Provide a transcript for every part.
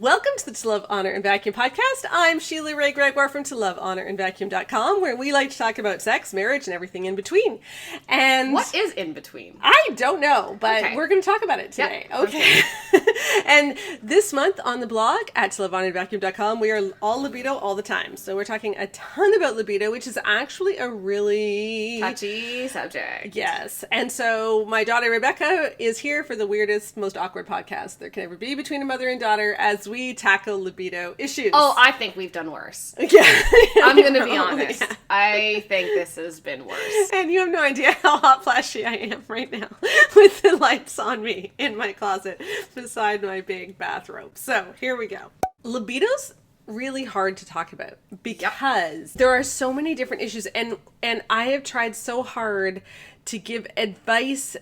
Welcome to the To Love, Honor, and Vacuum podcast. I'm Sheila Wray Gregoire from ToLoveHonorAndVacuum.com, where we like to talk about sex, marriage, and everything in between. And what is in between? I don't know, but we're going to talk about it today. Yep. Okay. And this month on the blog at ToLoveHonorAndVacuum.com, we are all libido all the time. So we're talking a ton about libido, which is actually a really touchy subject. Yes. And so my daughter Rebecca is here for the weirdest, most awkward podcast there can ever be between a mother and daughter as we tackle libido issues. Oh, I think we've done worse. Yeah. I'm going to be honest. Yeah. I think this has been worse. And you have no idea how hot flashy I am right now with the lights on me in my closet beside my big bathrobe. So here we go. Libido's really hard to talk about because there are so many different issues, and I have tried so hard to give advice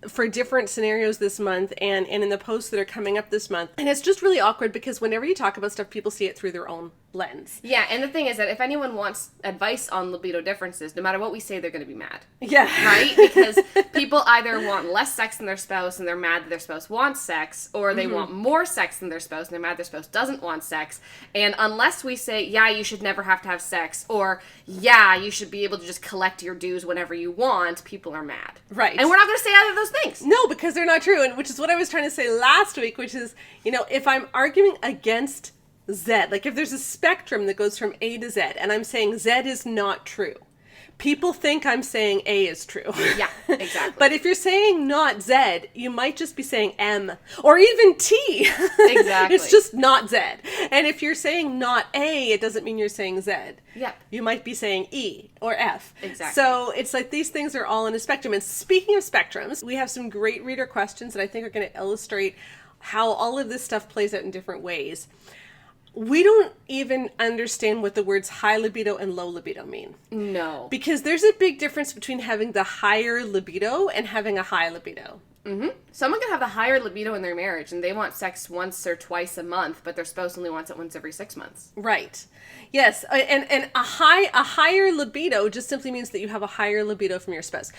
for different scenarios this month and in the posts that are coming up this month. And it's just really awkward because whenever you talk about stuff, people see it through their own lens. Yeah, and the thing is that if anyone wants advice on libido differences, no matter what we say, they're going to be mad. Yeah. Right? Because people either want less sex than their spouse and they're mad that their spouse wants sex, or they want more sex than their spouse and they're mad their spouse doesn't want sex. And unless we say, yeah, you should never have to have sex, or yeah, you should be able to just collect your dues whenever you want, people are mad. Right. And we're not going to say either of those things. No, because they're not true, and which is what I was trying to say last week, which is, if I'm arguing against Z, like if there's a spectrum that goes from A to Z, and I'm saying Z is not true, people think I'm saying A is true. Yeah, exactly. But if you're saying not Z, you might just be saying M or even T. Exactly. It's just not Z. And if you're saying not A, it doesn't mean you're saying Z. Yeah. You might be saying E or F. Exactly. So it's like these things are all in a spectrum. And speaking of spectrums, we have some great reader questions that I think are going to illustrate how all of this stuff plays out in different ways. We don't even understand what the words high libido and low libido mean. No. Because there's a big difference between having the higher libido and having a high libido. Mm-hmm. Someone can have a higher libido in their marriage and they want sex once or twice a month, but their spouse only wants it once every 6 months. Right. Yes. And a higher libido just simply means that you have a higher libido from your spouse.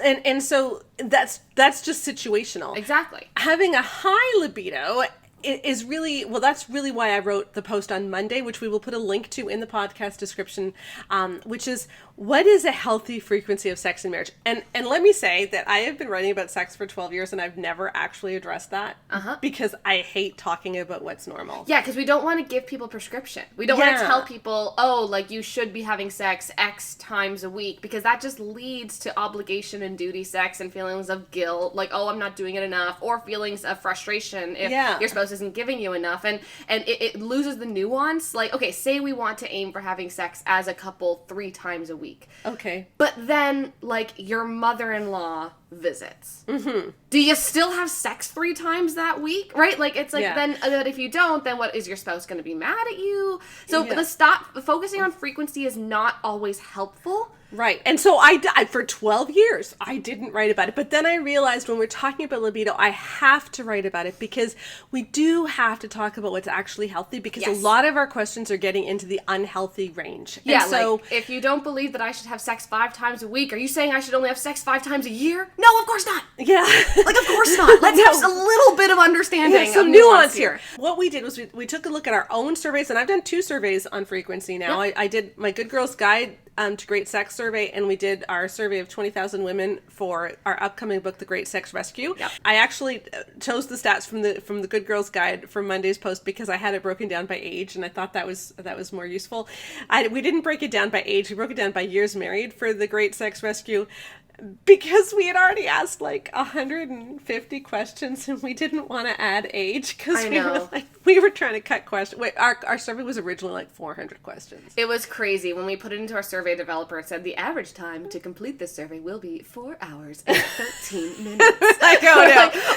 And so that's just situational. Exactly. Having a high libido is really, well, that's really why I wrote the post on Monday, which we will put a link to in the podcast description, which is, what is a healthy frequency of sex in marriage? And let me say that I have been writing about sex for 12 years and I've never actually addressed that because I hate talking about what's normal. Yeah, because we don't want to give people prescription. We don't want to tell people, oh, like you should be having sex X times a week, because that just leads to obligation and duty sex and feelings of guilt, like, oh, I'm not doing it enough, or feelings of frustration if your spouse isn't giving you enough, and it loses the nuance. Like, okay, say we want to aim for having sex as a couple 3 times a week. Okay. But then, like, your mother-in-law visits. Mm-hmm. Do you still have sex 3 times that week? Right? Like, it's like, then if you don't, then what, is your spouse going to be mad at you? So stop focusing on frequency is not always helpful. Right. And so I for 12 years, I didn't write about it. But then I realized when we're talking about libido, I have to write about it because we do have to talk about what's actually healthy, because a lot of our questions are getting into the unhealthy range. Yeah, and so like, if you don't believe that I should have sex 5 times a week, are you saying I should only have sex 5 times a year? No, of course not. Yeah. Like, of course not. Let's have a little bit of understanding. Some nuance here. What we did was we took a look at our own surveys, and I've done 2 surveys on frequency now. Yep. I did my Good Girls Guide to Great Sex survey, and we did our survey of 20,000 women for our upcoming book, The Great Sex Rescue. Yep. I actually chose the stats from the Good Girls Guide from Monday's post because I had it broken down by age, and I thought that was more useful. We didn't break it down by age; we broke it down by years married for The Great Sex Rescue, because we had already asked like 150 questions and we didn't want to add age because we were trying to cut questions. Wait, our survey was originally like 400 questions. It was crazy. When we put it into our survey developer, it said the average time to complete this survey will be 4 hours and 13 minutes. Like, oh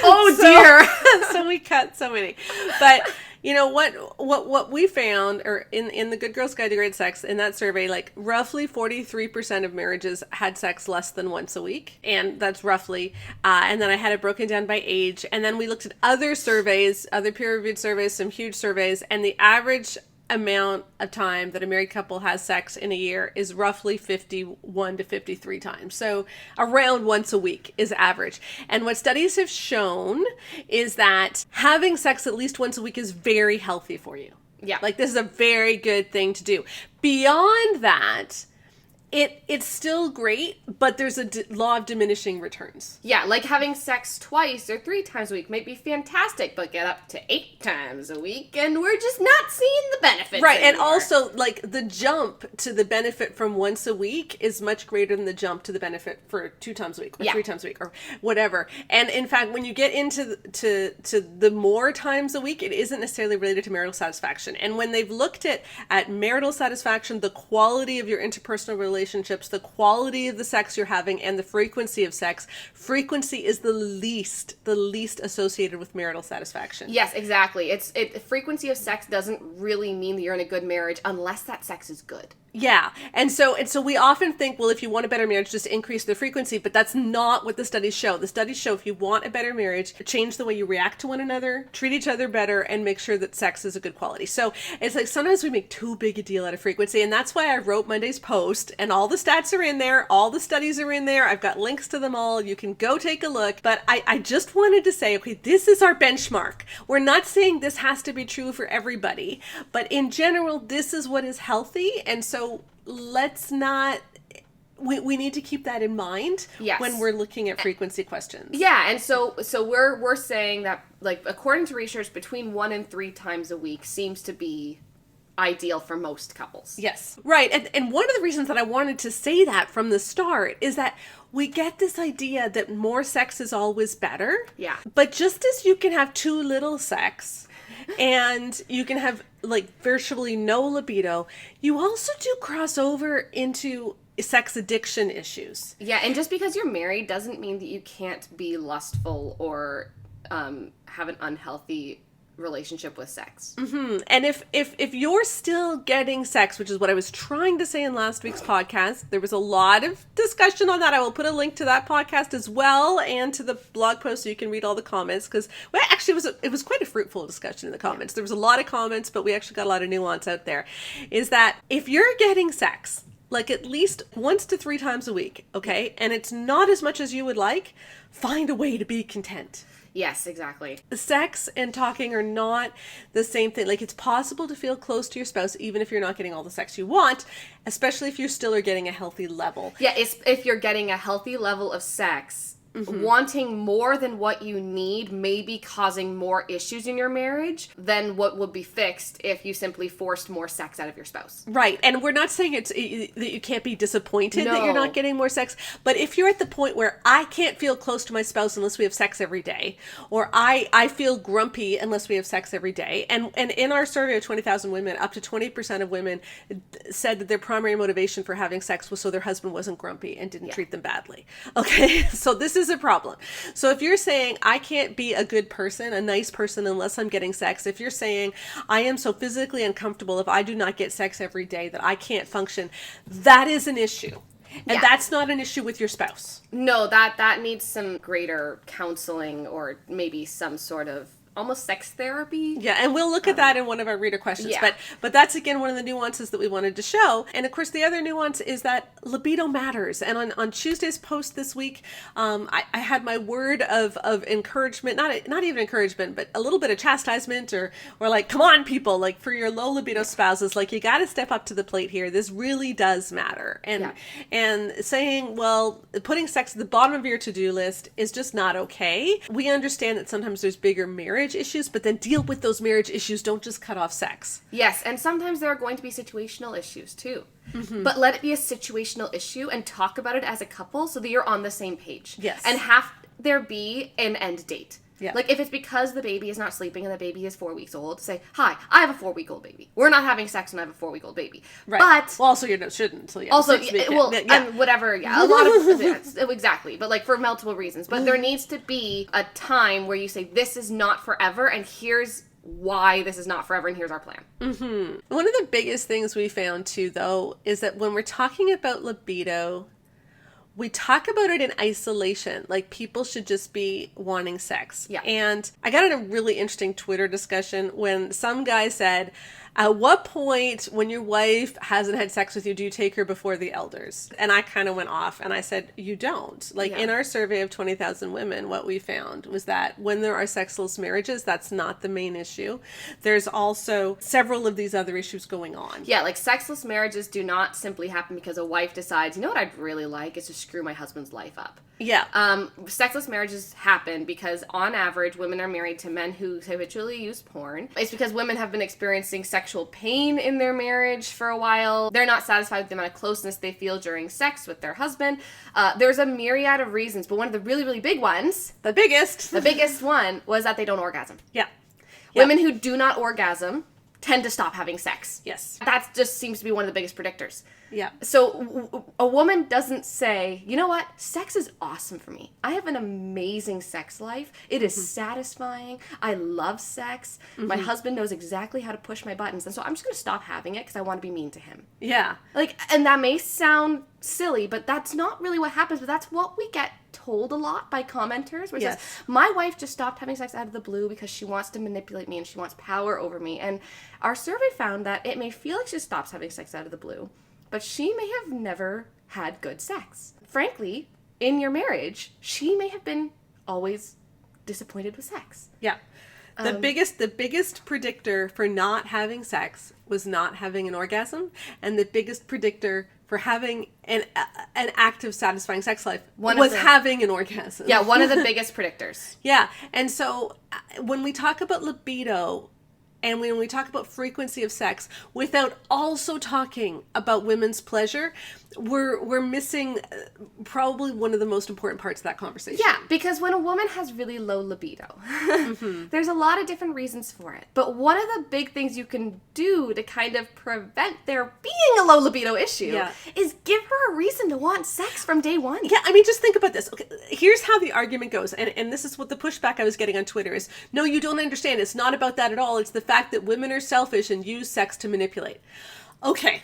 no. Dear. So we cut so many. But you know what we found, or in the Good Girls Guide to Great Sex, in that survey, like roughly 43% of marriages had sex less than once a week, and that's roughly. And then I had it broken down by age, and then we looked at other surveys, other peer-reviewed surveys, some huge surveys, and the average amount of time that a married couple has sex in a year is roughly 51 to 53 times. So around once a week is average. And what studies have shown is that having sex at least once a week is very healthy for you. Yeah. Like, this is a very good thing to do. Beyond that, it's still great, but there's a law of diminishing returns. Yeah, like having sex twice or 3 times a week might be fantastic, but get up to 8 times a week, and we're just not seeing the benefits Right, anymore. and also, like, the jump to the benefit from once a week is much greater than the jump to the benefit for 2 times a week, or 3 times a week, or whatever. And in fact, when you get into to the more times a week, it isn't necessarily related to marital satisfaction. And when they've looked at marital satisfaction, the quality of your interpersonal relationships, the quality of the sex you're having, and the frequency of sex, frequency is the least associated with marital satisfaction. Yes, exactly. Frequency of sex doesn't really mean that you're in a good marriage unless that sex is good. Yeah. And so we often think, well, if you want a better marriage, just increase the frequency, but that's not what the studies show. The studies show if you want a better marriage, change the way you react to one another, treat each other better, and make sure that sex is a good quality. So it's like sometimes we make too big a deal out of frequency, and that's why I wrote Monday's post, and all the stats are in there, all the studies are in there, I've got links to them all, you can go take a look, but I just wanted to say, okay, this is our benchmark. We're not saying this has to be true for everybody, but in general, this is what is healthy, and so let's not, we need to keep that in mind when we're looking at frequency questions. Yeah, and so we're saying that, like, according to research, between 1 and 3 times a week seems to be ideal for most couples. Yes. Right. And one of the reasons that I wanted to say that from the start is that we get this idea that more sex is always better. Yeah. But just as you can have too little sex and you can have, like, virtually no libido, you also do cross over into sex addiction issues. Yeah, and just because you're married doesn't mean that you can't be lustful or have an unhealthy relationship with sex. Mm-hmm. And if you're still getting sex, which is what I was trying to say in last week's podcast, there was a lot of discussion on that. I will put a link to that podcast as well, and to the blog post so you can read all the comments, because actually it was quite a fruitful discussion in the comments. There was a lot of comments, but we actually got a lot of nuance out there. Is that if you're getting sex, like, at least 1 to 3 times a week, okay, and it's not as much as you would like, find a way to be content. Yes, exactly. Sex and talking are not the same thing. Like, it's possible to feel close to your spouse even if you're not getting all the sex you want, especially if you still are getting a healthy level. Yeah, if you're getting a healthy level of sex, wanting more than what you need may be causing more issues in your marriage than what would be fixed if you simply forced more sex out of your spouse. Right. And we're not saying that you can't be disappointed that you're not getting more sex, but if you're at the point where I can't feel close to my spouse unless we have sex every day, or I feel grumpy unless we have sex every day, and in our survey of 20,000 women, up to 20% of women said that their primary motivation for having sex was so their husband wasn't grumpy and didn't treat them badly. Okay? So this is a problem. So if you're saying I can't be a good person, a nice person, unless I'm getting sex, if you're saying I am so physically uncomfortable if I do not get sex every day that I can't function, that is an issue. And that's not an issue with your spouse. No, that needs some greater counseling, or maybe some sort of almost sex therapy. Yeah, and we'll look at that in one of our reader questions. Yeah. But that's, again, one of the nuances that we wanted to show. And, of course, the other nuance is that libido matters. And on Tuesday's post this week, I had my word of encouragement, not even encouragement, but a little bit of chastisement, or like, come on, people, like, for your low libido spouses, like, you got to step up to the plate here. This really does matter. And saying, well, putting sex at the bottom of your to-do list is just not okay. We understand that sometimes there's bigger marriage issues, but then deal with those marriage issues. Don't just cut off sex. Yes, and sometimes there are going to be situational issues too. But let it be a situational issue and talk about it as a couple so that you're on the same page. Yes. And have there be an end date. Yeah. Like, if it's because the baby is not sleeping and the baby is 4 weeks old, say, hi, I have a 4-week-old baby. We're not having sex when I have a 4-week-old baby. Right. But well, also, you shouldn't until you have also, 6 weeks. and whatever, a lot of exactly, but like for multiple reasons. But there needs to be a time where you say, this is not forever, and here's why this is not forever, and here's our plan. Mm-hmm. One of the biggest things we found too, though, is that when we're talking about libido, we talk about it in isolation, like people should just be wanting sex. Yeah. And I got in a really interesting Twitter discussion when some guy said, At what point when your wife hasn't had sex with you, do you take her before the elders? And I kind of went off and I said, you don't. Like in our survey of 20,000 women, what we found was that when there are sexless marriages, that's not the main issue. There's also several of these other issues going on. Yeah, like sexless marriages do not simply happen because a wife decides, you know what I'd really like is to screw my husband's life up. Yeah. Sexless marriages happen because on average, women are married to men who habitually use porn. It's because women have been experiencing sexual pain in their marriage for a while. They're not satisfied with the amount of closeness they feel during sex with their husband. There's a myriad of reasons, but one of the really, really big ones, the biggest one was that they don't orgasm. Yeah. Women who do not orgasm tend to stop having sex. Yes. That just seems to be one of the biggest predictors. Yeah. So a woman doesn't say, you know what, sex is awesome for me. I have an amazing sex life. It is satisfying. I love sex. My husband knows exactly how to push my buttons. And so I'm just going to stop having it because I want to be mean to him. Yeah. Like, and that may sound silly, but that's not really what happens. But that's what we get told a lot by commenters, where it says, my wife just stopped having sex out of the blue because she wants to manipulate me and she wants power over me. And our survey found that it may feel like she stops having sex out of the blue, but she may have never had good sex. Frankly, in your marriage, she may have been always disappointed with sex. Yeah. The biggest predictor for not having sex was not having an orgasm, and the biggest predictor for having an active, satisfying sex life was having an orgasm. Yeah, one of the biggest predictors. Yeah, and so when we talk about libido, and when we talk about frequency of sex, without also talking about women's pleasure, we're missing probably one of the most important parts of that conversation. Yeah, because when a woman has really low libido, there's a lot of different reasons for it. But one of the big things you can do to kind of prevent there being a low libido issue is give her a reason to want sex from day one. Yeah, I mean, just think about this. Okay, here's how the argument goes, and this is what the pushback I was getting on Twitter is, no, you don't understand. It's not about that at all. It's the fact that women are selfish and use sex to manipulate. Okay,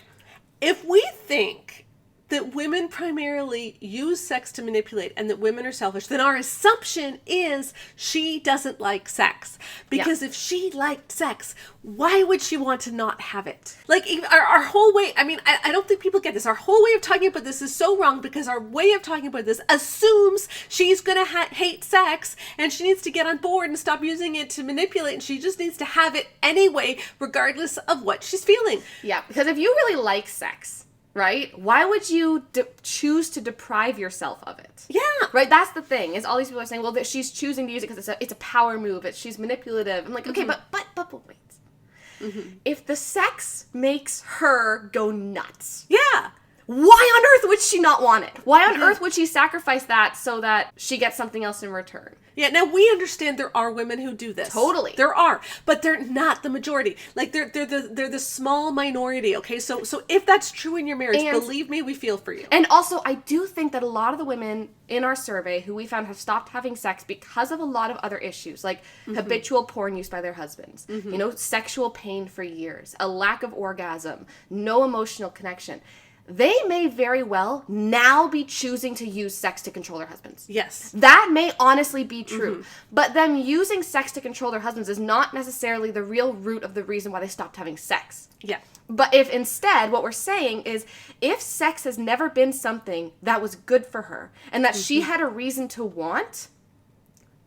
if we think that women primarily use sex to manipulate and that women are selfish, then our assumption is she doesn't like sex. Because if she liked sex, why would she want to not have it? Like, our whole way, I mean, I don't think people get this. Our whole way of talking about this is so wrong because our way of talking about this assumes she's going to hate sex and she needs to get on board and stop using it to manipulate, and she just needs to have it anyway, regardless of what she's feeling. Yeah, because if you really like sex, right? Why would you choose to deprive yourself of it? Yeah. Right? That's the thing, is all these people are saying, well, that she's choosing to use it because it's a power move. She's manipulative. I'm like, okay, but wait. If the sex makes her go nuts. Yeah. Why on earth would she not want it? Why on earth would she sacrifice that so that she gets something else in return? Yeah, now we understand there are women who do this. Totally. There are, but they're not the majority. Like they're the small minority, okay? So if that's true in your marriage, believe me, we feel for you. And also, I do think that a lot of the women in our survey who we found have stopped having sex because of a lot of other issues, like habitual porn use by their husbands, you know, sexual pain for years, a lack of orgasm, no emotional connection. They may very well now be choosing to use sex to control their husbands. Yes. That may honestly be true. But them using sex to control their husbands is not necessarily the real root of the reason why they stopped having sex. Yeah. But if instead what we're saying is if sex has never been something that was good for her and that she had a reason to want,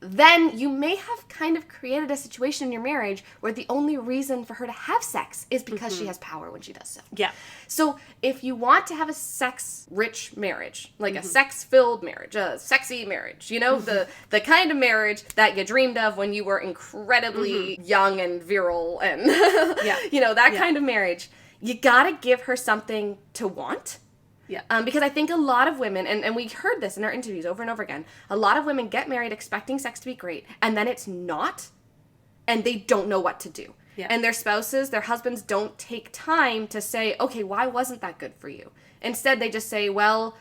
then you may have kind of created a situation in your marriage where the only reason for her to have sex is because she has power when she does so. Yeah. So if you want to have a sex-rich marriage, like a sex-filled marriage, a sexy marriage, you know, the kind of marriage that you dreamed of when you were incredibly young and virile and, you know, that kind of marriage, you gotta give her something to want. Yeah. Because I think a lot of women, and we heard this in our interviews over and over again, a lot of women get married expecting sex to be great, and then it's not, and they don't know what to do. Yeah. And their spouses, their husbands don't take time to say, okay, why wasn't that good for you? Instead, they just say, well,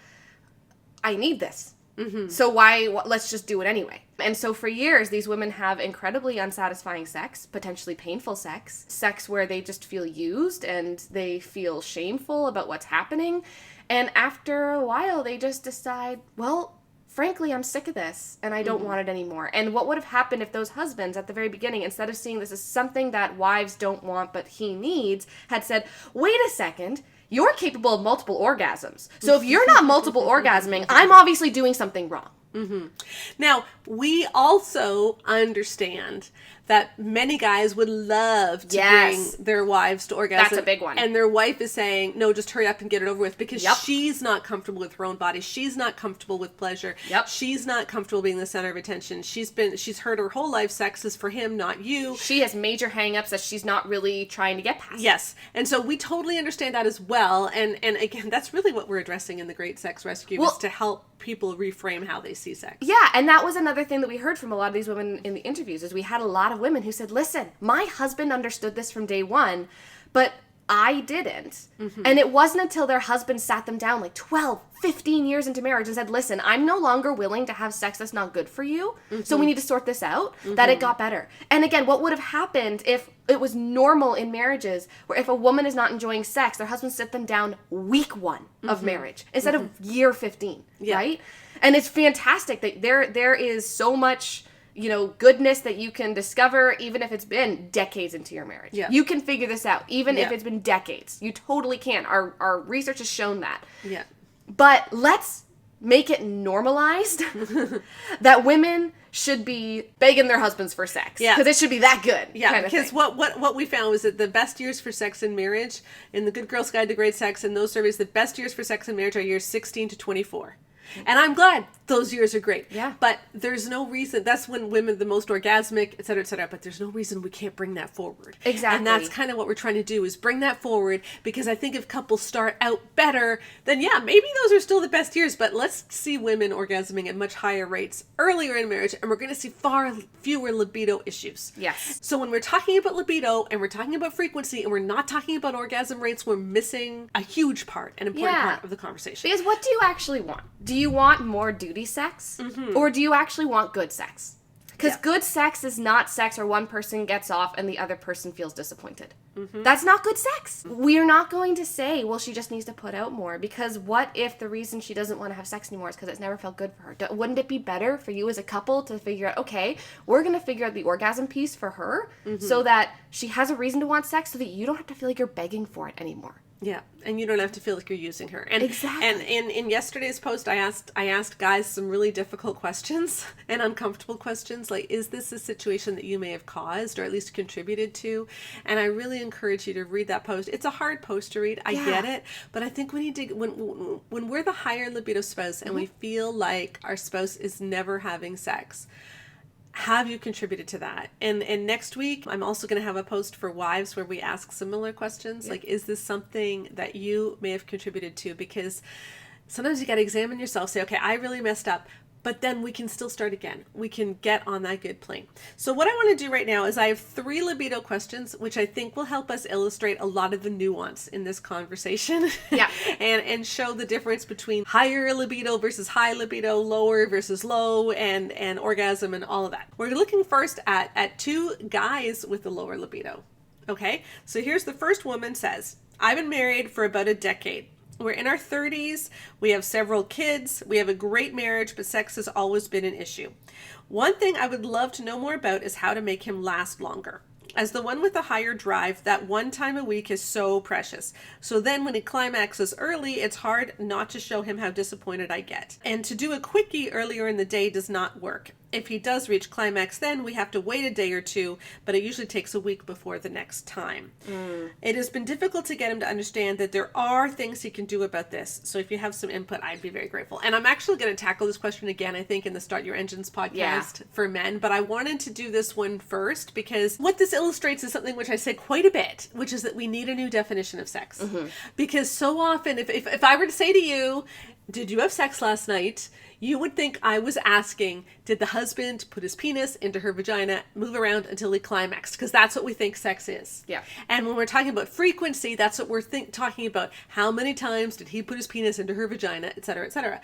I need this. So let's just do it anyway. And so for years, these women have incredibly unsatisfying sex, potentially painful sex where they just feel used and they feel shameful about what's happening. And after a while, they just decide, well, frankly, I'm sick of this and I don't want it anymore. And what would have happened if those husbands at the very beginning, instead of seeing this as something that wives don't want but he needs, had said, wait a second, you're capable of multiple orgasms. So if you're not multiple orgasming, I'm obviously doing something wrong. Mm-hmm. Now, we also understand that many guys would love to bring their wives to orgasm. That's a big one. And their wife is saying, no, just hurry up and get it over with, because she's not comfortable with her own body. She's not comfortable with pleasure. She's not comfortable being the center of attention. She's heard her whole life sex is for him, not you. She has major hang-ups that she's not really trying to get past. Yes. And so we totally understand that as well. And again, that's really what we're addressing in the Great Sex Rescue, is to help people reframe how they see sex. Yeah, and that was another thing that we heard from a lot of these women in the interviews, is we had a lot of women who said, listen, my husband understood this from day one, but I didn't. And it wasn't until their husband sat them down like 12, 15 years into marriage and said, listen, I'm no longer willing to have sex that's not good for you, so we need to sort this out, that it got better. And again, what would have happened if it was normal in marriages where if a woman is not enjoying sex, their husband sit them down week 1 of marriage instead of year 15, right? And it's fantastic that there is so much, you know, goodness that you can discover even if it's been decades into your marriage. You can figure this out even if it's been decades. You totally can. Our research has shown that. But let's make it normalized that women should be begging their husbands for sex. Because it should be that good. Because what we found was that the best years for sex in marriage, in the Good Girl's Guide to Great Sex, in those surveys, the best years for sex in marriage are years 16 to 24. And I'm glad those years are great. But there's no reason. That's when women are the most orgasmic, et cetera, but there's no reason we can't bring that forward. And that's kind of what we're trying to do, is bring that forward, because I think if couples start out better, then maybe those are still the best years, but let's see women orgasming at much higher rates earlier in marriage, and we're going to see far fewer libido issues. So when we're talking about libido, and we're talking about frequency, and we're not talking about orgasm rates, we're missing a huge part, an important part of the conversation. Because what do you actually want? Do you want more duty sex? Or do you actually want good sex? Because good sex is not sex where one person gets off and the other person feels disappointed. That's not good sex. We're not going to say, well, she just needs to put out more, because what if the reason she doesn't want to have sex anymore is because it's never felt good for her? Wouldn't it be better for you as a couple to figure out, okay, we're going to figure out the orgasm piece for her so that she has a reason to want sex, so that you don't have to feel like you're begging for it anymore. And you don't have to feel like you're using her. And exactly. And in yesterday's post, I asked guys some really difficult questions and uncomfortable questions, like, is this a situation that you may have caused or at least contributed to? And I really encourage you to read that post. It's a hard post to read. I get it, but I think when we're the higher libido spouse and we feel like our spouse is never having sex, have you contributed to that? And next week, I'm also going to have a post for wives where we ask similar questions. Like, is this something that you may have contributed to? Because sometimes you got to examine yourself, say, okay, I really messed up. But then we can still start again. We can get on that good plane. So what I want to do right now is I have 3 libido questions, which I think will help us illustrate a lot of the nuance in this conversation. and show the difference between higher libido versus high libido, lower versus low, and orgasm and all of that. We're looking first at 2 guys with the lower libido. Okay, so here's the first woman says, I've been married for about a decade. We're in our 30s, we have several kids, we have a great marriage, but sex has always been an issue. One thing I would love to know more about is how to make him last longer. As the one with the higher drive, that one time a week is so precious. So then when he climaxes early, it's hard not to show him how disappointed I get. And to do a quickie earlier in the day does not work. If he does reach climax, then we have to wait a day or 2, but it usually takes a week before the next time. It has been difficult to get him to understand that there are things he can do about this. So if you have some input, I'd be very grateful. And I'm actually going to tackle this question again, I think, in the Start Your Engines podcast for men. But I wanted to do this one first because what this illustrates is something which I say quite a bit, which is that we need a new definition of sex. Because so often, if I were to say to you, did you have sex last night? You would think I was asking, did the husband put his penis into her vagina, move around until he climaxed? Because that's what we think sex is. And when we're talking about frequency, that's what we're talking about. How many times did he put his penis into her vagina, et cetera, et cetera.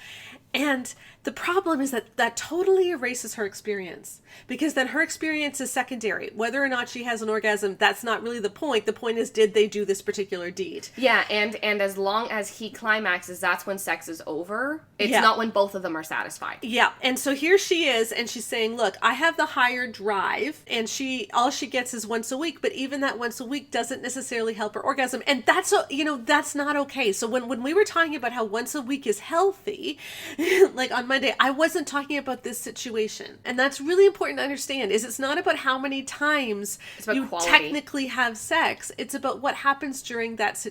And the problem is that totally erases her experience, because then her experience is secondary. Whether or not she has an orgasm, that's not really the point. The point is, did they do this particular deed? And as long as he climaxes, that's when sex is over. It's not when both of them are satisfied. Yeah. And so here she is, and she's saying, look, I have the higher drive, and all she gets is once a week, but even that once a week doesn't necessarily help her orgasm. And that's not okay. So when we were talking about how once a week is healthy, like on Monday, I wasn't talking about this situation. And that's really important to understand, is it's not about how many times you quality. Technically have sex. It's about what happens during that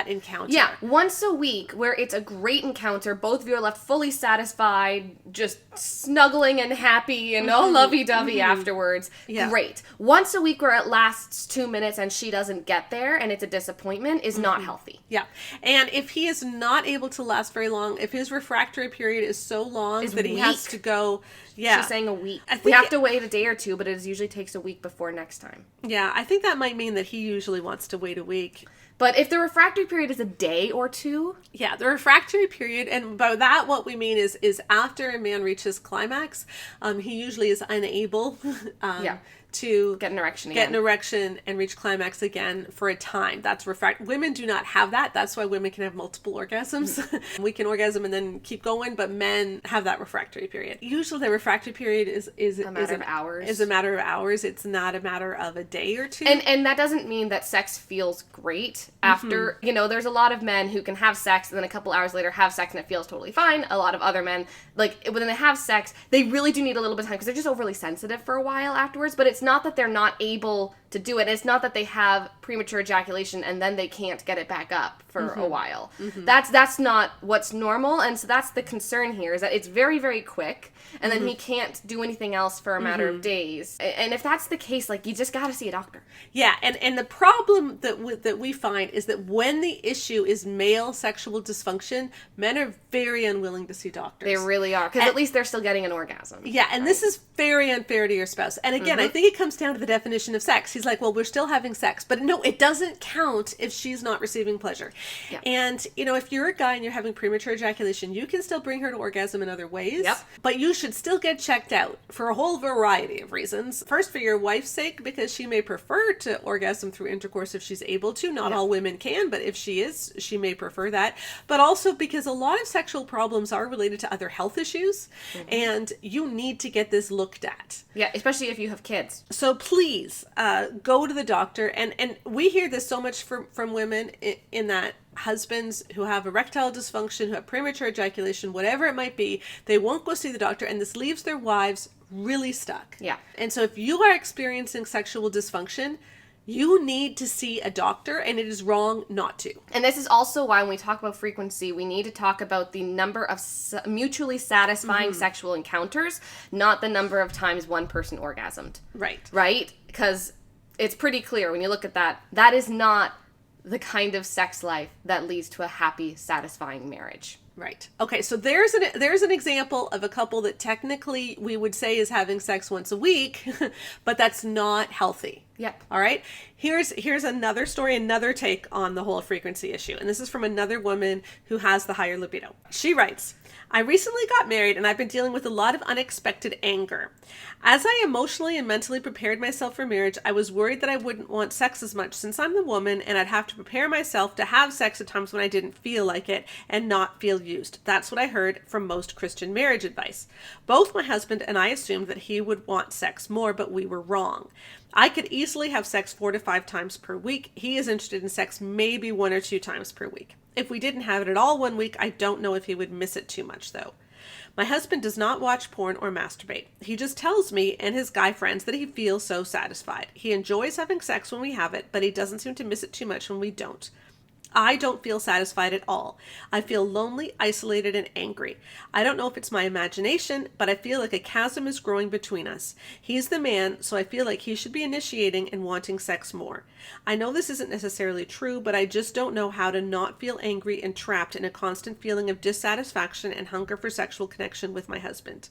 encounter. Yeah, once a week where it's a great encounter, both of you are left fully satisfied, just snuggling and happy and all lovey-dovey afterwards. Yeah. Great. Once a week where it lasts 2 minutes and she doesn't get there and it's a disappointment is not healthy. Yeah. And if he is not able to last very long, if his refractory period is so long that he has to go... Yeah. She's saying a week. We have to wait a day or two, but it usually takes a week before next time. Yeah, I think that might mean that he usually wants to wait a week. But if the refractory period is a day or two... Yeah, the refractory period, and by that what we mean is after a man reaches climax, he usually is unable to get an erection and reach climax again for a time. That's Women do not have that. That's why women can have multiple orgasms. We can orgasm and then keep going, but men have that refractory period. Usually the refractory period is a matter of hours. Is a matter of hours. It's not a matter of a day or two. And that doesn't mean that sex feels great after, there's a lot of men who can have sex and then a couple hours later have sex and it feels totally fine. A lot of other men, like when they have sex, they really do need a little bit of time because they're just overly sensitive for a while afterwards, but it's not that they're not able to do it. It's not that they have premature ejaculation and then they can't get it back up for a while. That's not what's normal, and so that's the concern here, is that it's very, very quick, and then he can't do anything else for a matter of days. And if that's the case, like, you just got to see a doctor. Yeah, and the problem that we find is that when the issue is male sexual dysfunction, men are very unwilling to see doctors. They really are, because at least they're still getting an orgasm. Yeah, and this is very unfair to your spouse. And again, I think it comes down to the definition of sex. He's like, well, we're still having sex. But no, it doesn't count if she's not receiving pleasure. Yeah. And, if you're a guy and you're having premature ejaculation, you can still bring her to orgasm in other ways. Yep. But you should still get checked out for a whole variety of reasons. First, for your wife's sake, because she may prefer to orgasm through intercourse if she's able to. Not all women can, but if she is, she may prefer that. But also because a lot of sexual problems are related to other health issues, and you need to get this looked at. Yeah, especially if you have kids. So please go to the doctor. And we hear this so much from women in that husbands who have erectile dysfunction, who have premature ejaculation, whatever it might be, they won't go see the doctor, and this leaves their wives really stuck. Yeah. And so if you are experiencing sexual dysfunction, you need to see a doctor, and it is wrong not to. And this is also why when we talk about frequency, we need to talk about the number of mutually satisfying sexual encounters, not the number of times one person orgasmed. Right. Right? Because it's pretty clear when you look at that, that is not the kind of sex life that leads to a happy, satisfying marriage. Right. Okay, so there's an example of a couple that technically we would say is having sex once a week, but that's not healthy. Yep. All right. Here's another story, another take on the whole frequency issue. And this is from another woman who has the higher libido. She writes, I recently got married and I've been dealing with a lot of unexpected anger. As I emotionally and mentally prepared myself for marriage, I was worried that I wouldn't want sex as much since I'm the woman and I'd have to prepare myself to have sex at times when I didn't feel like it and not feel used. That's what I heard from most Christian marriage advice. Both my husband and I assumed that he would want sex more, but we were wrong. I could easily have sex 4 to 5 times per week. He is interested in sex maybe 1 or 2 times per week. If we didn't have it at all one week, I don't know if he would miss it too much, though. My husband does not watch porn or masturbate. He just tells me and his guy friends that he feels so satisfied. He enjoys having sex when we have it, but he doesn't seem to miss it too much when we don't. I don't feel satisfied at all. I feel lonely, isolated, and angry. I don't know if it's my imagination, but I feel like a chasm is growing between us. He's the man, so I feel like he should be initiating and wanting sex more. I know this isn't necessarily true, but I just don't know how to not feel angry and trapped in a constant feeling of dissatisfaction and hunger for sexual connection with my husband.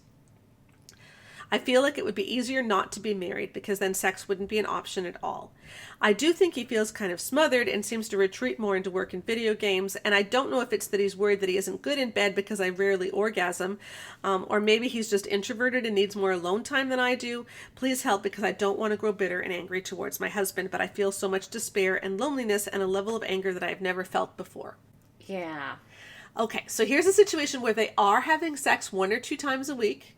I feel like it would be easier not to be married because then sex wouldn't be an option at all. I do think he feels kind of smothered and seems to retreat more into work and video games, and I don't know if it's that he's worried that he isn't good in bed because I rarely orgasm, or maybe he's just introverted and needs more alone time than I do. Please help because I don't want to grow bitter and angry towards my husband, but I feel so much despair and loneliness and a level of anger that I've never felt before. Yeah. Okay, so here's a situation where they are having sex 1 or 2 times a week,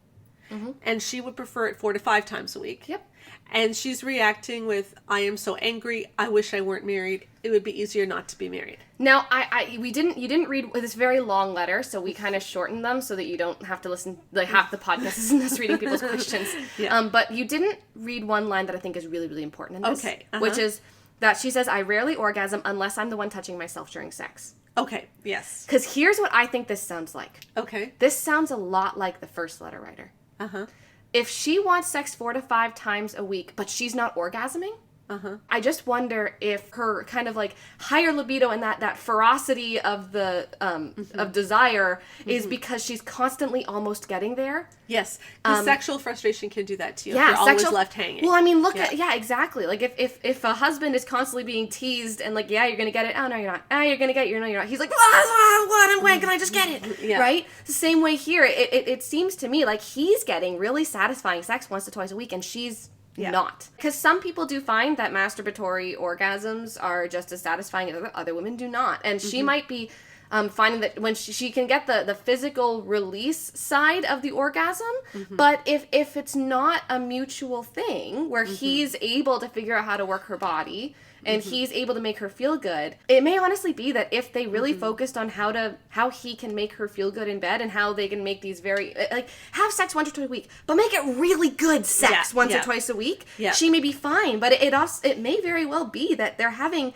and she would prefer it 4 to 5 times a week. Yep. And she's reacting with, I am so angry, I wish I weren't married. It would be easier not to be married. Now, you didn't read this very long letter, so we kind of shortened them so that you don't have to listen, like half the podcast isn't us reading people's questions. Yeah. But you didn't read one line that I think is really, really important in this. Okay. Which is that she says, I rarely orgasm unless I'm the one touching myself during sex. Okay, yes. Because here's what I think this sounds like. Okay. This sounds a lot like the first letter writer. Uh-huh. If she wants sex 4 to 5 times a week, but she's not orgasming, I just wonder if her kind of like higher libido and that ferocity of the of desire is because she's constantly almost getting there. Yes, because sexual frustration can do that to you. Yeah, if you're always left hanging. Well, I mean, look at exactly. Like if a husband is constantly being teased and like, yeah, you're gonna get it. Oh no, you're not. Ah, you're gonna get it. No, you're not. He's like, what? When can I just get it? Yeah. Right. The same way here. It seems to me like he's getting really satisfying sex 1 to 2 times a week, and she's not. Because some people do find that masturbatory orgasms are just as satisfying as other women do not. And she might be finding that when she can get the physical release side of the orgasm, but if it's not a mutual thing where he's able to figure out how to work her body and he's able to make her feel good, it may honestly be that if they really focused on how he can make her feel good in bed and how they can make these very, like, have sex 1 to 2 a week, but make it really good sex once or twice a week, she may be fine. But it may very well be that they're having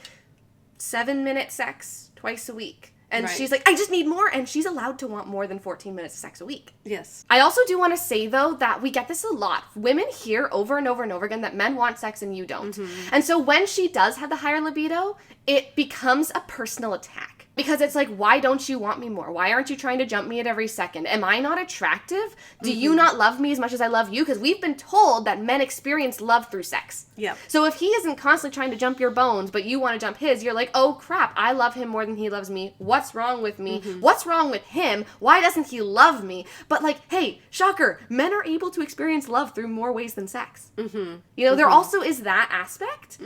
7-minute sex twice a week. And she's like, I just need more. And she's allowed to want more than 14 minutes of sex a week. Yes. I also do want to say, though, that we get this a lot. Women hear over and over and over again that men want sex and you don't. And so when she does have the higher libido, it becomes a personal attack. Because it's like, why don't you want me more? Why aren't you trying to jump me at every second? Am I not attractive? Do you not love me as much as I love you? Because we've been told that men experience love through sex. Yeah. So if he isn't constantly trying to jump your bones, but you want to jump his, you're like, oh crap, I love him more than he loves me. What's wrong with me? What's wrong with him? Why doesn't he love me? But like, hey, shocker, men are able to experience love through more ways than sex. You know, there also is that aspect.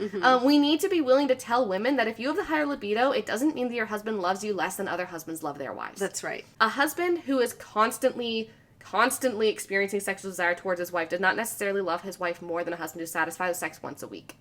We need to be willing to tell women that if you have the higher libido, it doesn't mean that your husband loves you less than other husbands love their wives. That's right. A husband who is constantly experiencing sexual desire towards his wife does not necessarily love his wife more than a husband who satisfies with sex once a week.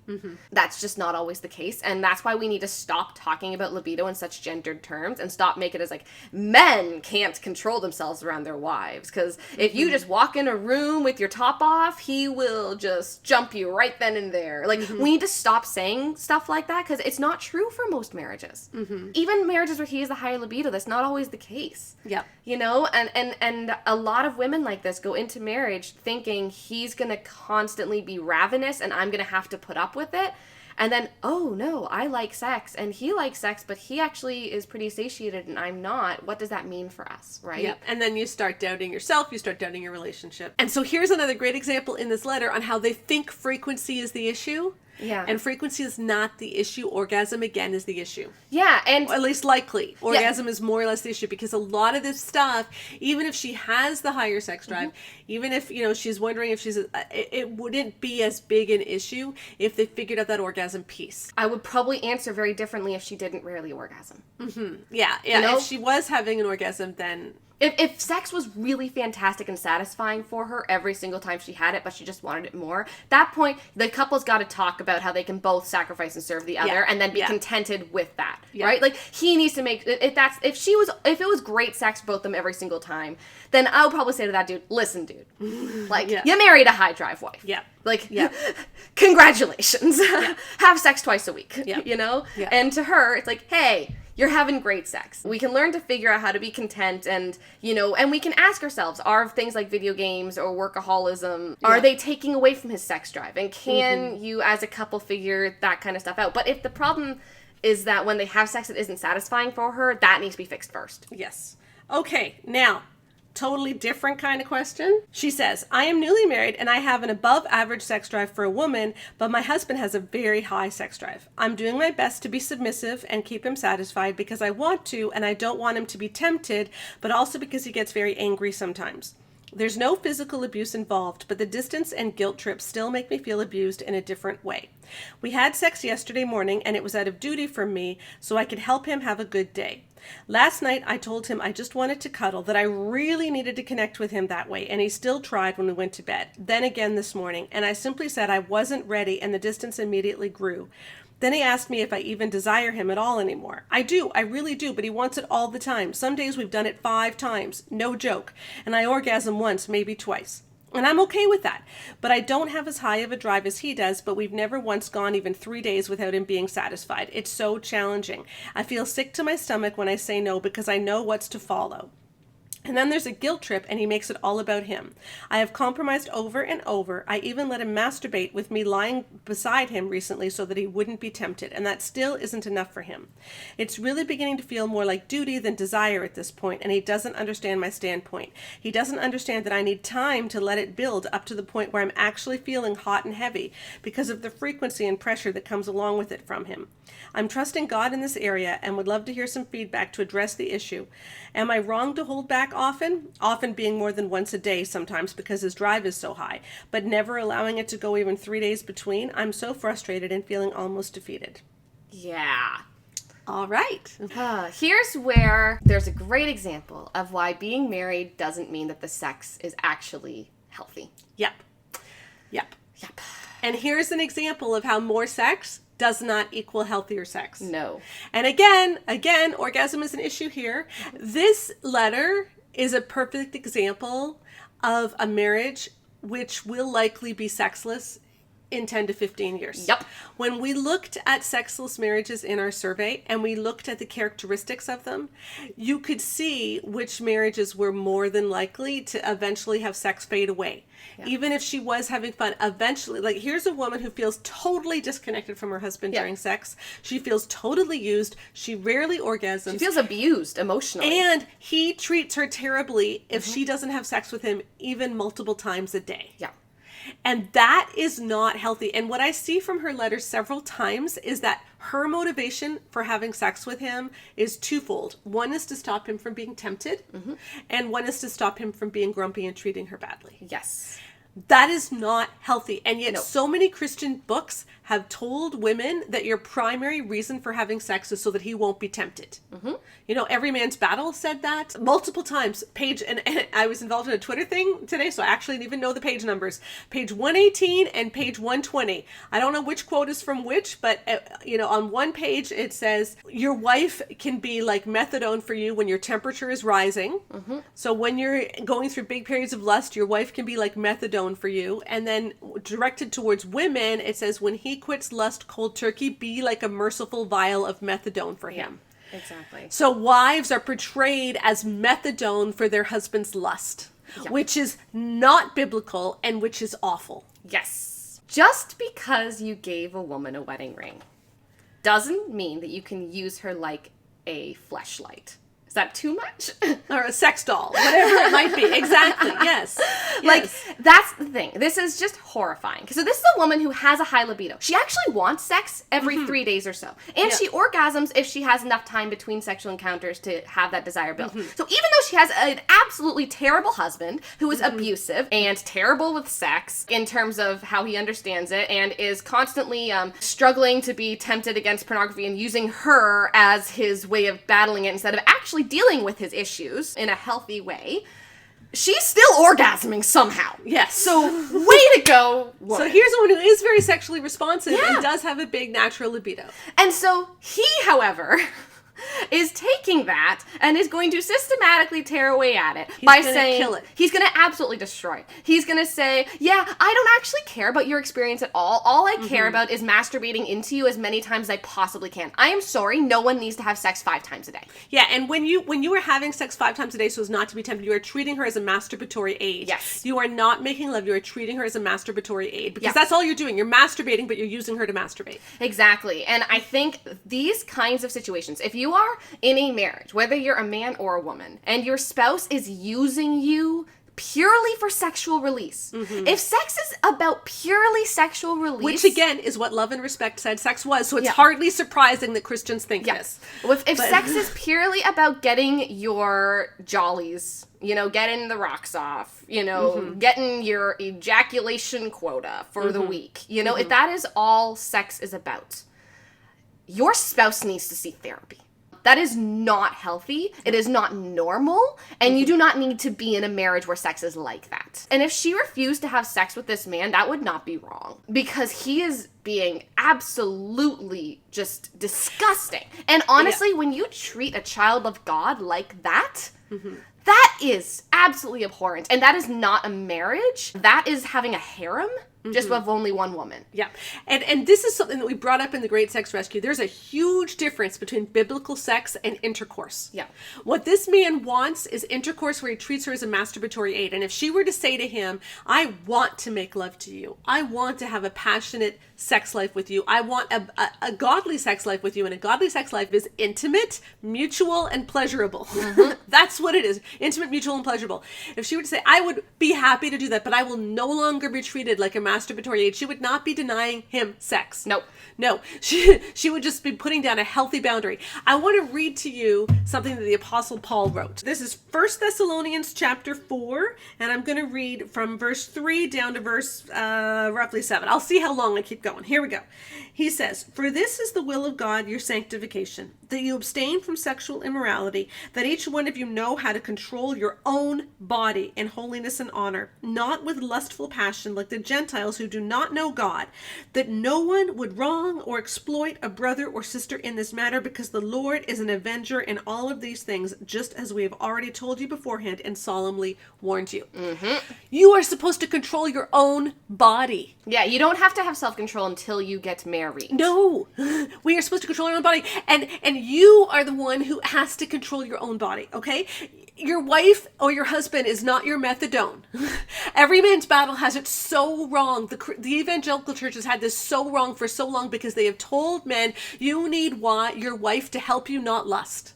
That's just not always the case, and that's why we need to stop talking about libido in such gendered terms and stop making it as like men can't control themselves around their wives, because if you just walk in a room with your top off, he will just jump you right then and there. Like, we need to stop saying stuff like that, because it's not true for most marriages. Even marriages where he has the higher libido, that's not always the case. Yeah. You know, and a lot of women like this go into marriage thinking he's going to constantly be ravenous and I'm going to have to put up with it. And then, oh no, I like sex and he likes sex, but he actually is pretty satiated and I'm not. What does that mean for us, right? Yeah. And then you start doubting yourself, you start doubting your relationship. And so here's another great example in this letter on how they think frequency is the issue. Yeah. And frequency is not the issue. Orgasm, again, is the issue. Yeah, and... Or at least likely. Orgasm is more or less the issue, because a lot of this stuff, even if she has the higher sex drive, even if, you know, she's wondering if she's... it wouldn't be as big an issue if they figured out that orgasm piece. I would probably answer very differently if she didn't rarely orgasm. Yeah. You know? If she was having an orgasm, then... If sex was really fantastic and satisfying for her every single time she had it, but she just wanted it more, at that point, the couple's got to talk about how they can both sacrifice and serve the other, and then be contented with that, right? Like, he needs to make, if it was great sex for both of them every single time, then I would probably say to that dude, listen, dude, like, you married a high drive wife. Yeah. Like, congratulations. Have sex twice a week, you know? Yeah. And to her, it's like, hey, you're having great sex. We can learn to figure out how to be content, and, you know, and we can ask ourselves, are things like video games or workaholism, are they taking away from his sex drive? And can you as a couple figure that kind of stuff out? But if the problem is that when they have sex it isn't satisfying for her, that needs to be fixed first. Yes. Okay, now, totally different kind of question. She says, I am newly married and I have an above average sex drive for a woman, but my husband has a very high sex drive. I'm doing my best to be submissive and keep him satisfied because I want to, and I don't want him to be tempted, but also because he gets very angry sometimes. There's no physical abuse involved, but the distance and guilt trips still make me feel abused in a different way. We had sex yesterday morning, and it was out of duty from me so I could help him have a good day. Last night, I told him I just wanted to cuddle, that I really needed to connect with him that way, and he still tried when we went to bed. Then again this morning, and I simply said I wasn't ready, and the distance immediately grew. Then he asked me if I even desire him at all anymore. I do, I really do, but he wants it all the time. Some days we've done it 5 times, no joke, and I orgasm once, maybe twice. And I'm okay with that. But I don't have as high of a drive as he does, but we've never once gone even 3 days without him being satisfied. It's so challenging. I feel sick to my stomach when I say no because I know what's to follow. And then there's a guilt trip, and he makes it all about him. I have compromised over and over. I even let him masturbate with me lying beside him recently so that he wouldn't be tempted, and that still isn't enough for him. It's really beginning to feel more like duty than desire at this point, and he doesn't understand my standpoint. He doesn't understand that I need time to let it build up to the point where I'm actually feeling hot and heavy because of the frequency and pressure that comes along with it from him. I'm trusting God in this area and would love to hear some feedback to address the issue. Am I wrong to hold back often? Often being more than once a day sometimes because his drive is so high, but never allowing it to go even 3 days between. I'm so frustrated and feeling almost defeated. Yeah. All right. Here's where there's a great example of why being married doesn't mean that the sex is actually healthy. Yep. And here's an example of how more sex does not equal healthier sex. No. And again, orgasm is an issue here. This letter is a perfect example of a marriage which will likely be sexless in 10 to 15 years. Yep. When we looked at sexless marriages in our survey and we looked at the characteristics of them, you could see which marriages were more than likely to eventually have sex fade away. Yeah. Even if she was having fun, eventually, like here's a woman who feels totally disconnected from her husband during sex. She feels totally used. She rarely orgasms. She feels abused emotionally. And he treats her terribly if she doesn't have sex with him even multiple times a day. Yeah. And that is not healthy. And what I see from her letter several times is that her motivation for having sex with him is twofold. One is to stop him from being tempted, and one is to stop him from being grumpy and treating her badly. Yes. That is not healthy. And yet so many Christian books have told women that your primary reason for having sex is so that he won't be tempted. You know, Every Man's Battle said that multiple times. And I was involved in a Twitter thing today, so I actually didn't even know the page numbers. Page 118 and page 120. I don't know which quote is from which, but on one page it says, your wife can be like methadone for you when your temperature is rising. So when you're going through big periods of lust, your wife can be like methadone for you. And then directed towards women, it says, when he quits lust cold turkey, be like a merciful vial of methadone for him. Exactly. So wives are portrayed as methadone for their husband's lust, which is not biblical and which is awful. Yes. Just because you gave a woman a wedding ring doesn't mean that you can use her like a fleshlight. Is that too much? Or a sex doll, whatever it might be. Exactly, yes. Like, that's the thing. This is just horrifying. So this is a woman who has a high libido. She actually wants sex every 3 days or so. And she orgasms if she has enough time between sexual encounters to have that desire built. So even though she has an absolutely terrible husband who is abusive and terrible with sex in terms of how he understands it and is constantly struggling to be tempted against pornography and using her as his way of battling it instead of actually dealing with his issues in a healthy way, she's still orgasming somehow. Yes. So, way to go, woman. So here's someone who is very sexually responsive and does have a big natural libido. And so he, however, is taking that and is going to systematically tear away at it by saying kill it. He's going to absolutely destroy it. He's going to say, yeah, I don't actually care about your experience at all. All I care about is masturbating into you as many times as I possibly can. I am sorry, no one needs to have sex 5 times a day. Yeah, and when you were having sex 5 times a day so as not to be tempted, you are treating her as a masturbatory aid. Yes. You are not making love, you are treating her as a masturbatory aid because that's all you're doing. You're masturbating, but you're using her to masturbate. Exactly. And I think these kinds of situations, if you are in a marriage, whether you're a man or a woman, and your spouse is using you purely for sexual release. If sex is about purely sexual release... Which, again, is what Love and Respect said sex was, so it's hardly surprising that Christians think this. If sex is purely about getting your jollies, getting the rocks off, getting your ejaculation quota for the week, if that is all sex is about, your spouse needs to see therapy. That is not healthy. It is not normal. And you do not need to be in a marriage where sex is like that. And if she refused to have sex with this man, that would not be wrong. Because he is being absolutely just disgusting. And honestly, when you treat a child of God like that, that is absolutely abhorrent. And that is not a marriage. That is having a harem. Just with only one woman. Yeah. And this is something that we brought up in the Great Sex Rescue. There's a huge difference between biblical sex and intercourse. Yeah. What this man wants is intercourse where he treats her as a masturbatory aid. And if she were to say to him, I want to make love to you. I want to have a passionate sex life with you. I want a godly sex life with you. And a godly sex life is intimate, mutual, and pleasurable. That's what it is. Intimate, mutual, and pleasurable. If she were to say, I would be happy to do that, but I will no longer be treated like a masturbatory aid, she would not be denying him sex. Nope. No. She would just be putting down a healthy boundary. I want to read to you something that the Apostle Paul wrote. This is 1 Thessalonians chapter 4, and I'm going to read from verse 3 down to verse roughly 7. I'll see how long I keep going. Here we go. He says, For this is the will of God, your sanctification, that you abstain from sexual immorality, that each one of you know how to control your own body in holiness and honor, not with lustful passion like the Gentiles who do not know God, that no one would wrong or exploit a brother or sister in this matter, because the Lord is an avenger in all of these things, just as we have already told you beforehand and solemnly warned you. You are supposed to control your own body. Yeah, you don't have to have self-control until you get married. No, we are supposed to control our own body, and you are the one who has to control your own body, okay? Your wife or your husband is not your methadone. Every man's battle has it so wrong. The evangelical church has had this so wrong for so long because they have told men, you need your wife to help you not lust.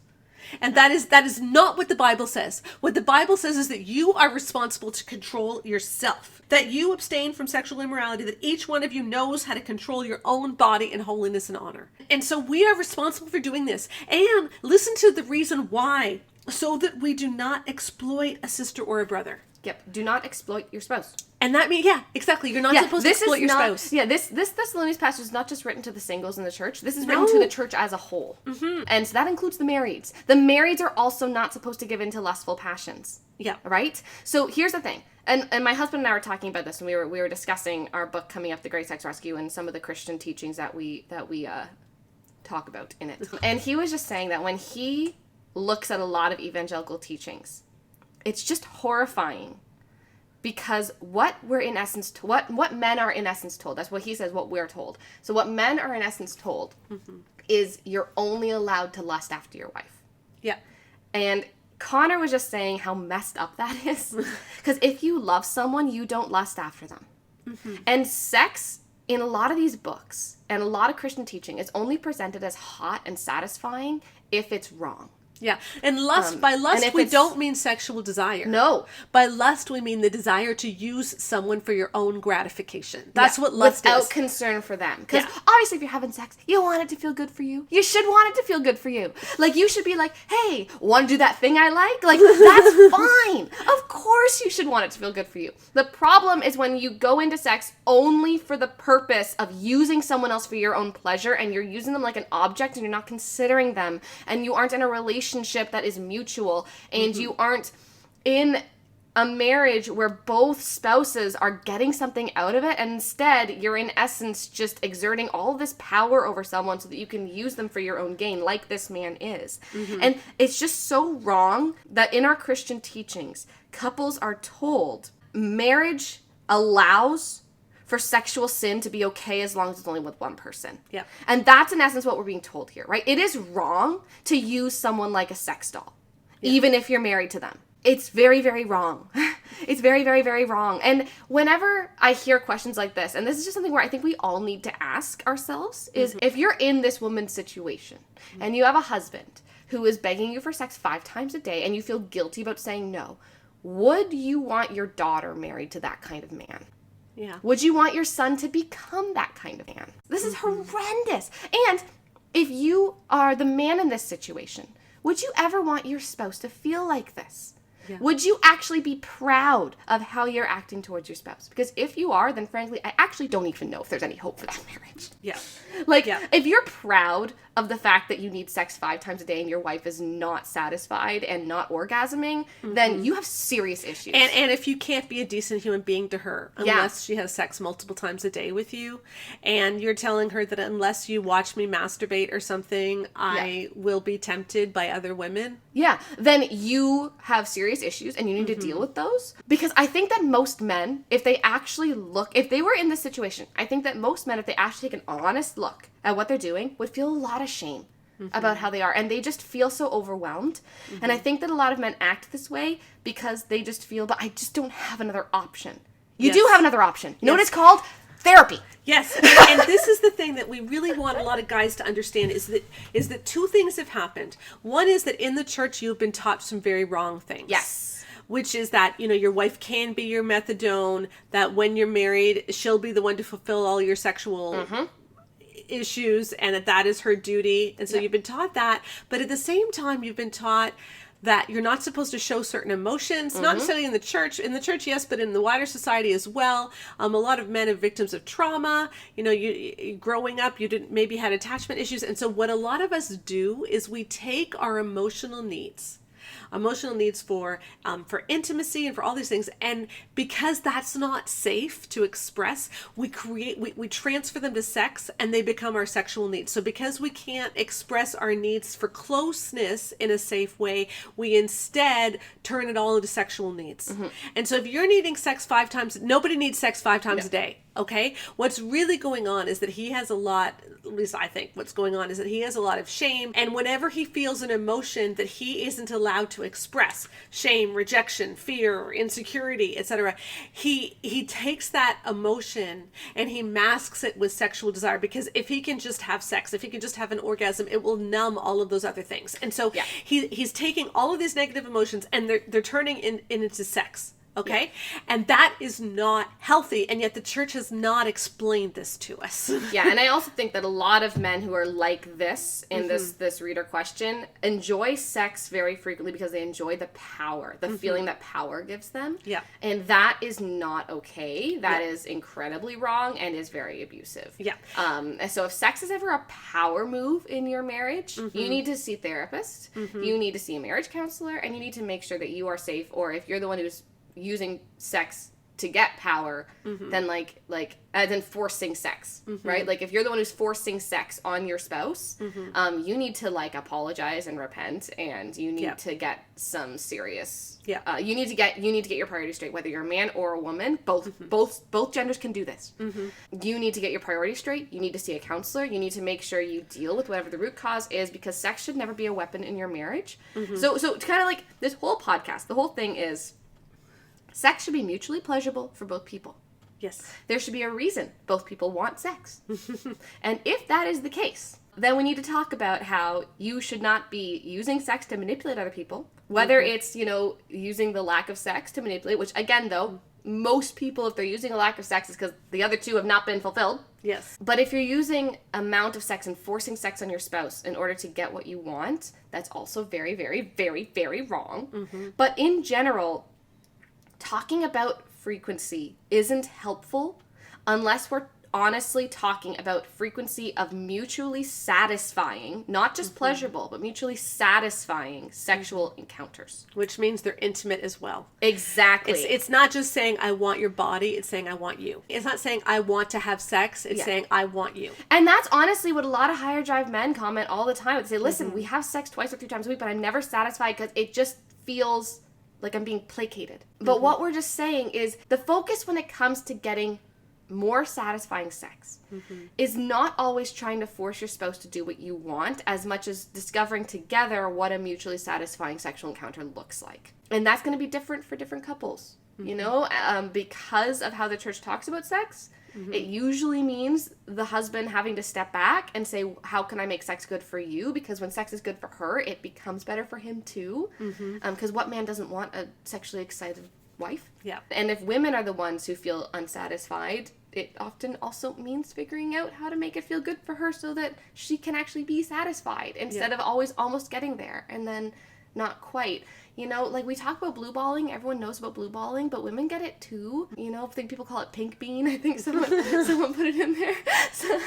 And that is not what the Bible says. What the Bible says is that you are responsible to control yourself. That you abstain from sexual immorality, that each one of you knows how to control your own body in holiness and honor. And so we are responsible for doing this. And listen to the reason why. So that we do not exploit a sister or a brother. Yep. Do not exploit your spouse. And that means, exactly. You're not supposed to exploit your spouse. Yeah, this Thessalonians passage is not just written to the singles in the church. This is written to the church as a whole. And so that includes the marrieds. The marrieds are also not supposed to give in to lustful passions. Yeah. Right? So here's the thing. And my husband and I were talking about this, and we were discussing our book coming up, The Great Sex Rescue, and some of the Christian teachings that we talk about in it. And he was just saying that when he looks at a lot of evangelical teachings, it's just horrifying. Because what we're in essence, what men are in essence told, that's what he says, what we're told. So what men are in essence told is you're only allowed to lust after your wife. Yeah. And Connor was just saying how messed up that is. Because if you love someone, you don't lust after them. And sex, in a lot of these books, and a lot of Christian teaching, is only presented as hot and satisfying if it's wrong. Yeah. And by lust, we don't mean sexual desire. No. By lust, we mean the desire to use someone for your own gratification. That's what lust is. Without concern for them. Because obviously, if you're having sex, you want it to feel good for you. You should want it to feel good for you. Like, you should be like, hey, want to do that thing I like? Like, that's fine. Of course you should want it to feel good for you. The problem is when you go into sex only for the purpose of using someone else for your own pleasure, and you're using them like an object, and you're not considering them, and you aren't in a relationship that is mutual, and you aren't in a marriage where both spouses are getting something out of it, and instead you're in essence just exerting all of this power over someone so that you can use them for your own gain, like this man is. And it's just so wrong that in our Christian teachings, couples are told marriage allows for sexual sin to be okay as long as it's only with one person. Yeah. And that's in essence what we're being told here, right? It is wrong to use someone like a sex doll, even if you're married to them. It's very, very wrong. It's very, very, very wrong. And whenever I hear questions like this, and this is just something where I think we all need to ask ourselves, is if you're in this woman's situation and you have a husband who is begging you for sex 5 times a day and you feel guilty about saying no, would you want your daughter married to that kind of man? Yeah. Would you want your son to become that kind of man? This is horrendous. And if you are the man in this situation, would you ever want your spouse to feel like this? Yeah. Would you actually be proud of how you're acting towards your spouse? Because if you are, then frankly, I actually don't even know if there's any hope for that marriage. Yeah. If you're proud of the fact that you need sex 5 times a day and your wife is not satisfied and not orgasming, then you have serious issues. And if you can't be a decent human being to her unless she has sex multiple times a day with you, and you're telling her that unless you watch me masturbate or something, I will be tempted by other women. Yeah, then you have serious issues and you need to deal with those. Because I think that most men, if they were in this situation, I think that most men, if they actually take an honest look at what they're doing, would feel a lot of shame about how they are. And they just feel so overwhelmed. And I think that a lot of men act this way because they just feel, but I just don't have another option. You do have another option. You know what it's called? Therapy. Yes, and this is the thing that we really want a lot of guys to understand is that 2 things have happened. One is that in the church you've been taught some very wrong things. Yes. Which is that, your wife can be your methadone, that when you're married, she'll be the one to fulfill all your sexual issues, and that is her duty. And so you've been taught that, but at the same time you've been taught that you're not supposed to show certain emotions, not necessarily in the church, yes, but in the wider society as well. A lot of men are victims of trauma. You growing up, you didn't maybe had attachment issues. And so what a lot of us do is we take our emotional needs for intimacy and for all these things, and because that's not safe to express, we transfer them to sex, and they become our sexual needs. So because we can't express our needs for closeness in a safe way, we instead turn it all into sexual needs. And so if you're needing sex 5 times, nobody needs sex 5 times a day. Okay? What's really going on is that he has a lot, at least I think what's going on is that he has a lot of shame. And whenever he feels an emotion that he isn't allowed to express, shame, rejection, fear, insecurity, etc., he takes that emotion and he masks it with sexual desire, because if he can just have sex, if he can just have an orgasm, it will numb all of those other things. And so he's taking all of these negative emotions and they're turning into sex. Okay? Yeah. And that is not healthy, and yet the church has not explained this to us. Yeah, and I also think that a lot of men who are like this in this reader question enjoy sex very frequently because they enjoy the power, the feeling that power gives them. Yeah. And that is not okay. That is incredibly wrong and is very abusive. Yeah. So if sex is ever a power move in your marriage, you need to see a therapist, you need to see a marriage counselor, and you need to make sure that you are safe, or if you're the one who's using sex to get power, then then forcing sex, right? Like if you're the one who's forcing sex on your spouse, you need to apologize and repent, and you need to get some serious. You need to get your priorities straight, whether you're a man or a woman. Both genders can do this. You need to get your priorities straight. You need to see a counselor. You need to make sure you deal with whatever the root cause is, because sex should never be a weapon in your marriage. So it's kind of like this whole podcast. The whole thing is, sex should be mutually pleasurable for both people. Yes. There should be a reason both people want sex. And if that is the case, then we need to talk about how you should not be using sex to manipulate other people. Whether it's, using the lack of sex to manipulate, which again, though, most people, if they're using a lack of sex, is because the other two have not been fulfilled. Yes. But if you're using amount of sex and forcing sex on your spouse in order to get what you want, that's also very, very, very, very wrong. But in general, talking about frequency isn't helpful unless we're honestly talking about frequency of mutually satisfying, not just pleasurable, but mutually satisfying sexual encounters. Which means they're intimate as well. Exactly. It's not just saying, I want your body, it's saying, I want you. It's not saying, I want to have sex, it's saying, I want you. And that's honestly what a lot of higher drive men comment all the time. They say, listen, we have sex 2 or 3 times a week, but I'm never satisfied because it just feels like I'm being placated. But what we're just saying is the focus when it comes to getting more satisfying sex is not always trying to force your spouse to do what you want, as much as discovering together what a mutually satisfying sexual encounter looks like. And that's going to be different for different couples. you know, because of how the church talks about sex. It usually means the husband having to step back and say, how can I make sex good for you? Because when sex is good for her, it becomes better for him too. Because what man doesn't want a sexually excited wife? Yeah. And if women are the ones who feel unsatisfied, it often also means figuring out how to make it feel good for her so that she can actually be satisfied instead of always almost getting there and then not quite. You know, like we talk about blue balling, everyone knows about blue balling, but women get it too. You know, I think people call it pink bean. I think someone put it in there. So,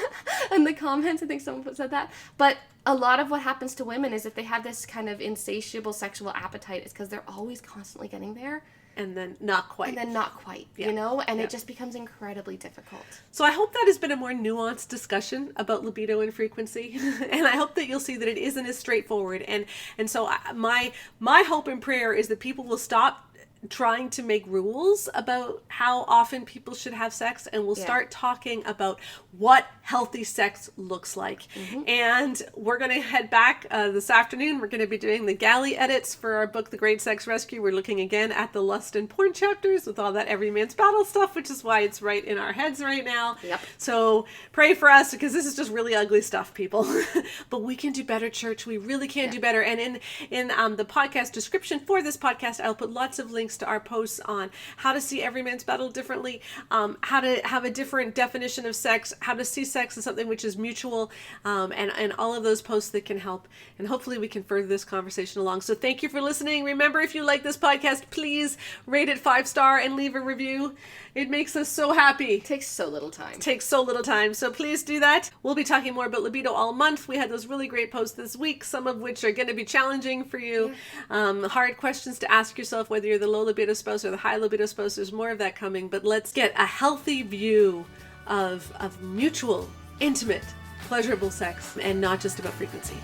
in the comments, I think someone said that. But a lot of what happens to women is if they have this kind of insatiable sexual appetite, it's because they're always constantly getting there. And then not quite. You know? And it just becomes incredibly difficult. So I hope that has been a more nuanced discussion about libido and frequency. And I hope that you'll see that it isn't as straightforward. And so my hope and prayer is that people will stop trying to make rules about how often people should have sex, and we'll start talking about what healthy sex looks like. And we're going to head back this afternoon. We're going to be doing the galley edits for our book, The Great Sex Rescue. We're looking again at the lust and porn chapters with all that every man's battle stuff, which is why it's right in our heads right now. So pray for us, because this is just really ugly stuff, people. But we can do better, church. We really can do better. And in the podcast description for this podcast, I'll put lots of links to our posts on how to see every man's battle differently, how to have a different definition of sex, how to see sex as something which is mutual, and all of those posts that can help. And hopefully we can further this conversation along. So thank you for listening. Remember, if you like this podcast, please rate it 5-star and leave a review. It makes us so happy. It takes so little time. So please do that. We'll be talking more about libido all month. We had those really great posts this week, some of which are going to be challenging for you. Hard questions to ask yourself, whether you're the low libido spouse or the high libido spouse. There's more of that coming. But let's get a healthy view of mutual, intimate, pleasurable sex, and not just about frequency.